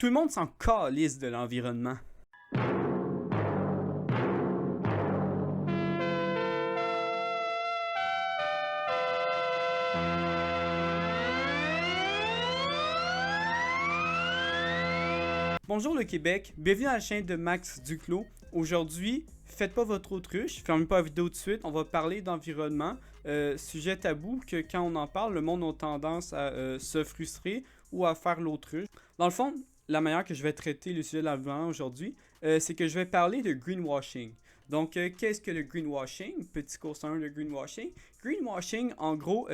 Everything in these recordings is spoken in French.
Tout le monde s'en calisse de l'environnement. Bonjour le Québec, bienvenue à la chaîne de Max Duclos. Aujourd'hui, faites pas votre autruche, fermez pas la vidéo tout de suite, on va parler d'environnement. Sujet tabou que quand on en parle, le monde a tendance à se frustrer ou à faire l'autruche. Dans le fond, la manière que je vais traiter le sujet de l'environnement aujourd'hui, c'est que je vais parler de greenwashing. Donc, qu'est-ce que le greenwashing? Petit cours 1, le greenwashing. Greenwashing, en gros,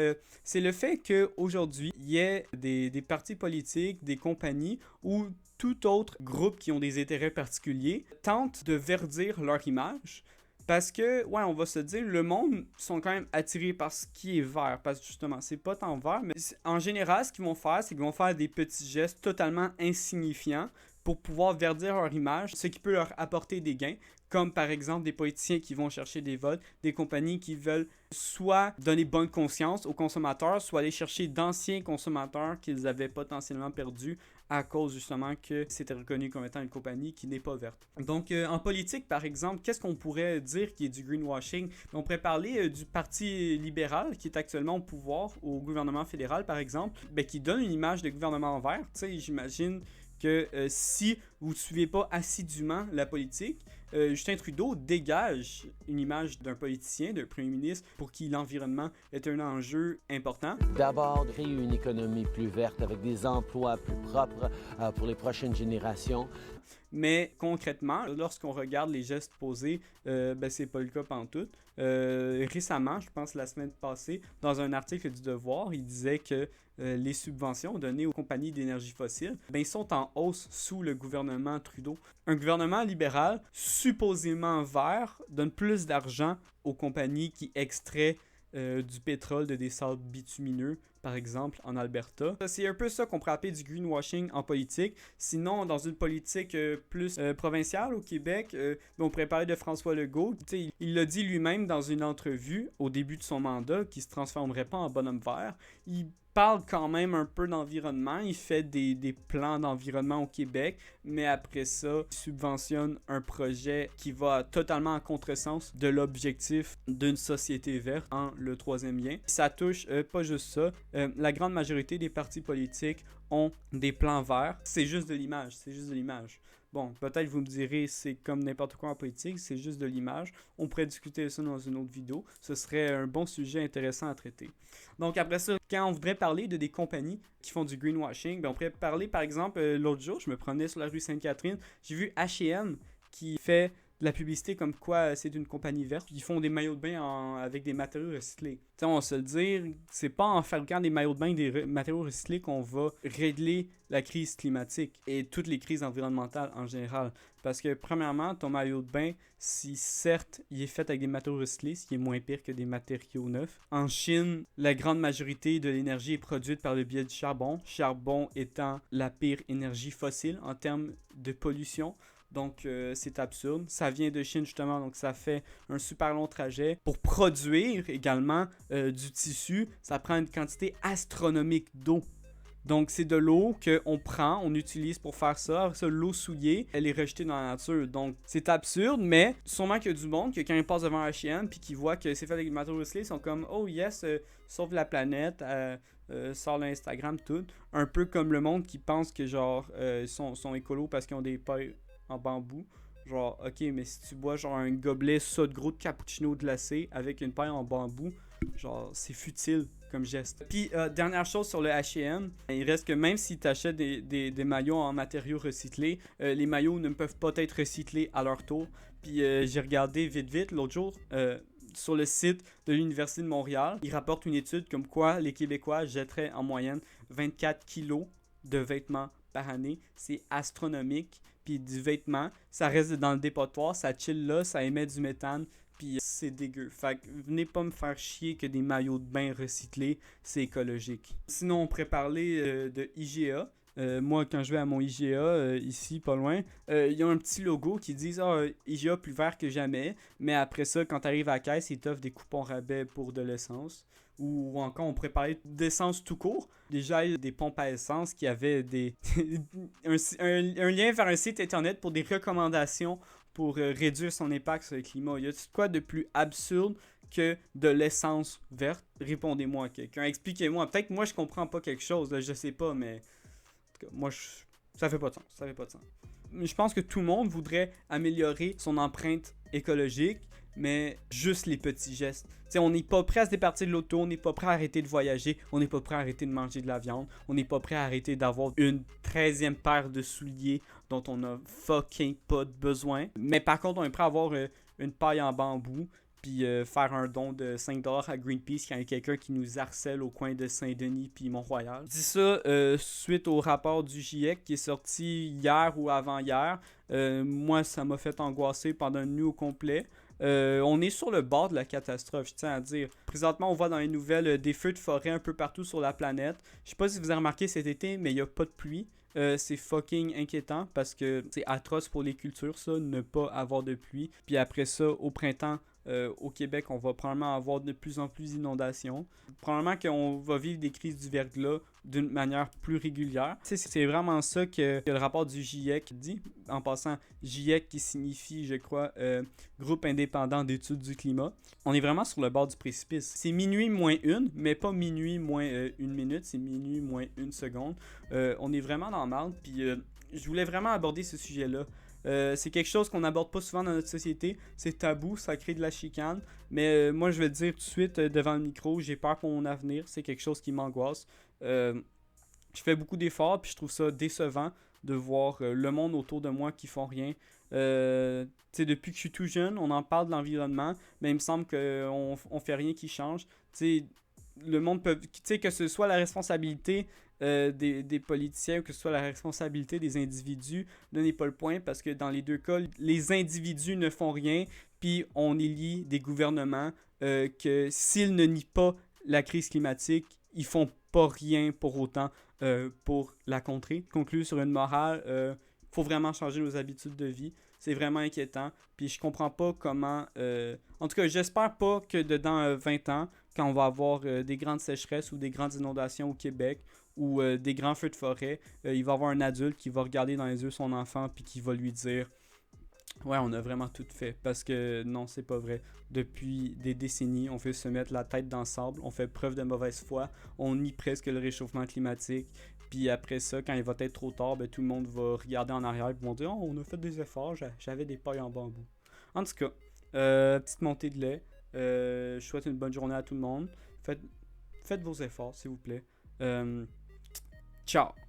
c'est le fait qu'aujourd'hui, il y ait des partis politiques, des compagnies ou tout autre groupe qui ont des intérêts particuliers tentent de verdir leur image. Parce que, ouais, on va se dire, le monde sont quand même attirés par ce qui est vert. Parce que justement, c'est pas tant vert, mais en général, ce qu'ils vont faire, c'est qu'ils vont faire des petits gestes totalement insignifiants pour pouvoir verdir leur image, ce qui peut leur apporter des gains, comme par exemple des politiciens qui vont chercher des votes, des compagnies qui veulent soit donner bonne conscience aux consommateurs, soit aller chercher d'anciens consommateurs qu'ils avaient potentiellement perdus à cause justement que c'était reconnu comme étant une compagnie qui n'est pas verte. Donc en politique par exemple, qu'est-ce qu'on pourrait dire qui est du greenwashing? On pourrait parler du Parti libéral qui est actuellement au pouvoir, au gouvernement fédéral par exemple, qui donne une image de gouvernement vert. Tu sais, j'imagine que si vous ne suivez pas assidûment la politique, Justin Trudeau dégage une image d'un politicien, d'un premier ministre, pour qui l'environnement est un enjeu important. D'abord, créer une économie plus verte avec des emplois plus propres pour les prochaines générations. Mais concrètement, lorsqu'on regarde les gestes posés, c'est pas le cas pantoute. Récemment, je pense la semaine passée, dans un article du Devoir, il disait que les subventions données aux compagnies d'énergie fossile, ils sont en hausse sous le gouvernement Trudeau. Un gouvernement libéral, supposément vert, donne plus d'argent aux compagnies qui extraient du pétrole de des sables bitumineux, par exemple, en Alberta. C'est un peu ça qu'on pourrait appeler du greenwashing en politique. Sinon, dans une politique plus provinciale au Québec, on pourrait parler de François Legault. Il l'a dit lui-même dans une entrevue au début de son mandat qu'il ne se transformerait pas en bonhomme vert. Il parle quand même un peu d'environnement, il fait des plans d'environnement au Québec, mais après ça, il subventionne un projet qui va totalement en contresens de l'objectif d'une société verte en le troisième lien. Ça touche pas juste ça, la grande majorité des partis politiques ont des plans verts, c'est juste de l'image, Bon, peut-être vous me direz, c'est comme n'importe quoi en politique, c'est juste de l'image. On pourrait discuter de ça dans une autre vidéo. Ce serait un bon sujet intéressant à traiter. Donc après ça, quand on voudrait parler de des compagnies qui font du greenwashing, on pourrait parler par exemple, l'autre jour, je me promenais sur la rue Sainte-Catherine, j'ai vu H&M qui fait de la publicité comme quoi c'est une compagnie verte. Ils font des maillots de bain avec des matériaux recyclés. T'sais, on va se le dire, c'est pas en fabriquant des maillots de bain des matériaux recyclés qu'on va régler la crise climatique et toutes les crises environnementales en général. Parce que premièrement, ton maillot de bain, si certes il est fait avec des matériaux recyclés, ce qui est moins pire que des matériaux neufs. En Chine, la grande majorité de l'énergie est produite par le biais du charbon. Charbon étant la pire énergie fossile en termes de pollution. Donc, c'est absurde. Ça vient de Chine, justement, donc ça fait un super long trajet. Pour produire également du tissu, ça prend une quantité astronomique d'eau. Donc, c'est de l'eau qu'on prend, on utilise pour faire ça. Après ça, l'eau souillée, elle est rejetée dans la nature. Donc, c'est absurde, mais sûrement qu'il y a du monde que quand ils passent devant un H&M puis qu'ils voient que c'est fait avec des matériaux recyclés, ils sont comme « Oh yes, sauve la planète, sort l'Instagram, tout. » Un peu comme le monde qui pense que genre, ils sont écolos parce qu'ils ont des pailles en bambou. Genre, ok, mais si tu bois genre un gobelet ça de gros de cappuccino glacé avec une paille en bambou, genre, c'est futile comme geste. Puis, dernière chose sur le H&M, il reste que même si tu achètes des maillots en matériaux recyclés, les maillots ne peuvent pas être recyclés à leur tour. Puis, j'ai regardé vite l'autre jour, sur le site de l'Université de Montréal, ils rapportent une étude comme quoi les Québécois jetteraient en moyenne 24 kilos de vêtements par année. C'est astronomique. Puis du vêtement, ça reste dans le dépotoir, ça chill là, ça émet du méthane, puis c'est dégueu. Fait que venez pas me faire chier que des maillots de bain recyclés, c'est écologique. Sinon, on pourrait parler de IGA. Moi, quand je vais à mon IGA, ici, pas loin, ils ont un petit logo qui dit IGA plus vert que jamais. Mais après ça, quand tu arrives à la caisse, ils t'offrent des coupons rabais pour de l'essence. ou encore on pourrait parler d'essence tout court. Déjà, il y a des pompes à essence qui avaient un lien vers un site internet pour des recommandations pour réduire son impact sur le climat. Y a quoi de plus absurde que de l'essence verte? Répondez-moi quelqu'un. Expliquez-moi. Peut-être que moi je comprends pas quelque chose, là, je sais pas, mais en tout cas, ça fait pas de sens. Ça fait pas de sens. Je pense que tout le monde voudrait améliorer son empreinte écologique, mais juste les petits gestes. T'sais, on n'est pas prêt à se départir de l'auto, on n'est pas prêt à arrêter de voyager, on n'est pas prêt à arrêter de manger de la viande, on n'est pas prêt à arrêter d'avoir une 13e paire de souliers dont on a fucking pas de besoin. Mais par contre, on est prêt à avoir une paille en bambou, puis faire un don de 5$ à Greenpeace quand il y a quelqu'un qui nous harcèle au coin de Saint-Denis puis Mont-Royal. Je dis ça suite au rapport du GIEC qui est sorti hier ou avant-hier. Moi, ça m'a fait angoisser pendant une nuit au complet. On est sur le bord de la catastrophe, je tiens à dire. Présentement, on voit dans les nouvelles des feux de forêt un peu partout sur la planète. Je sais pas si vous avez remarqué cet été, mais il n'y a pas de pluie. C'est fucking inquiétant parce que c'est atroce pour les cultures, ça, ne pas avoir de pluie. Puis après ça, au printemps, au Québec, on va probablement avoir de plus en plus d'inondations. Probablement qu'on va vivre des crises du verglas d'une manière plus régulière. C'est vraiment ça que le rapport du GIEC dit. En passant, GIEC qui signifie, je crois, Groupe indépendant d'études du climat. On est vraiment sur le bord du précipice. C'est minuit moins 1, mais pas minuit moins 1 minute, c'est minuit moins 1 seconde. On est vraiment dans le marde, puis je voulais vraiment aborder ce sujet-là. C'est quelque chose qu'on n'aborde pas souvent dans notre société. C'est tabou, ça crée de la chicane. Mais moi, je vais te dire tout de suite devant le micro, j'ai peur pour mon avenir. C'est quelque chose qui m'angoisse. Je fais beaucoup d'efforts, puis je trouve ça décevant de voir le monde autour de moi qui font rien. Depuis que je suis tout jeune, on en parle de l'environnement, mais il me semble qu'on fait rien qui change. Le monde peut... que ce soit la responsabilité des politiciens ou que ce soit la responsabilité des individus, donnez pas le point parce que dans les deux cas, les individus ne font rien, puis on élit des gouvernements que s'ils ne nient pas la crise climatique, ils font pas rien pour autant pour la contrer. Conclure sur une morale, faut vraiment changer nos habitudes de vie. C'est vraiment inquiétant. Puis je comprends pas comment... En tout cas, j'espère pas que dedans 20 ans, quand on va avoir des grandes sécheresses ou des grandes inondations au Québec ou des grands feux de forêt, il va y avoir un adulte qui va regarder dans les yeux son enfant puis qui va lui dire « Ouais, on a vraiment tout fait. » Parce que non, c'est pas vrai. Depuis des décennies, on fait se mettre la tête dans le sable, on fait preuve de mauvaise foi, on nie presque le réchauffement climatique. Puis après ça, quand il va être trop tard, tout le monde va regarder en arrière et vont dire « Oh, on a fait des efforts, j'avais des pailles en bambou. » En tout cas, petite montée de lait. Je souhaite une bonne journée à tout le monde. Faites vos efforts, s'il vous plaît. Ciao!